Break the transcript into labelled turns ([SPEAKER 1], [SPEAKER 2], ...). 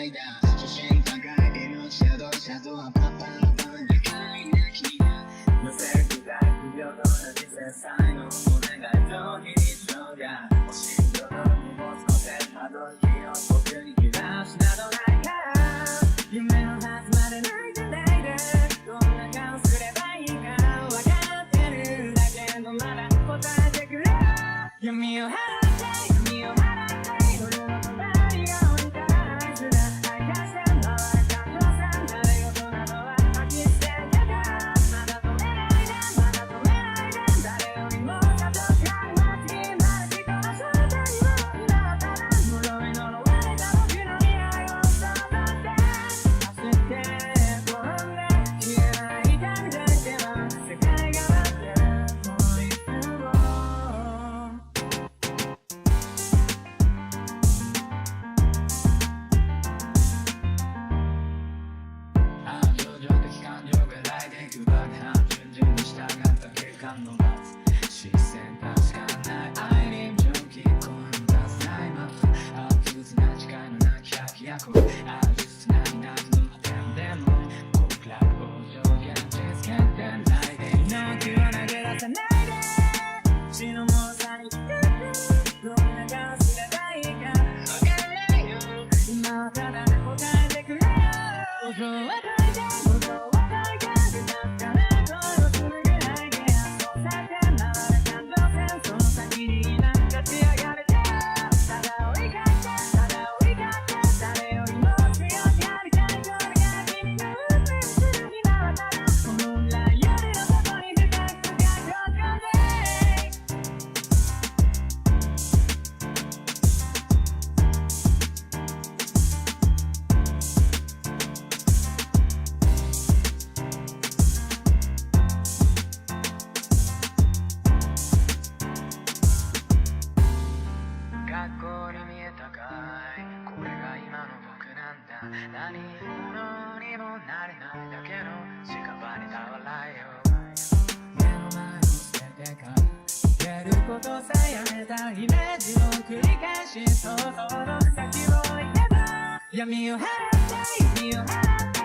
[SPEAKER 1] いだ初心高い命やどシャドウはパパのパンでかいな君が乗せるくらい不平等な人生才能お願いと非日常が欲しいよの荷物乗せたどりを僕に切らしなどないから夢のはずまで泣いてないでどんな顔すればいいか分かってるだけどまだ答えてくれ闇を払って闇を払って夜の隣が降りたらあいつら愛がしてんのは感情さん誰事なのは吐き捨てやがまだ止めないでまだ止めないで誰よりも家族が待ちになる人はその手には今はただ呪い呪われた僕の未来を想像して焦って転んで消えない痛みだけは世界が待ってるもういつも情状的感情が来でいくばか順々に従った結果の待つ視線確かない愛に蒸気声を出すないままアビューズな誓いのなき百役アーティストなになるのは点でも極楽を上限実つけてないで命を投げ出さないで死のもろさに来てどんな顔すればいいか分かんないよ今はただ答えてくれよ想像は解いて想像は解いて確かな声を紡ぐないでそうされて回る感情線その先になんか仕上がれてただ追いかけただ追いかけ誰よりも強くやりたいこれが君の運命する今はただこの未来よりの外に深く深く落ち込んで学校に見えたかいこれが今の僕なんだ何者にもなれないだけの屍だ笑いよ目の前を捨ててから出ることさえやめたイメージを繰り返し想像の先を行けば闇を払って闇を払って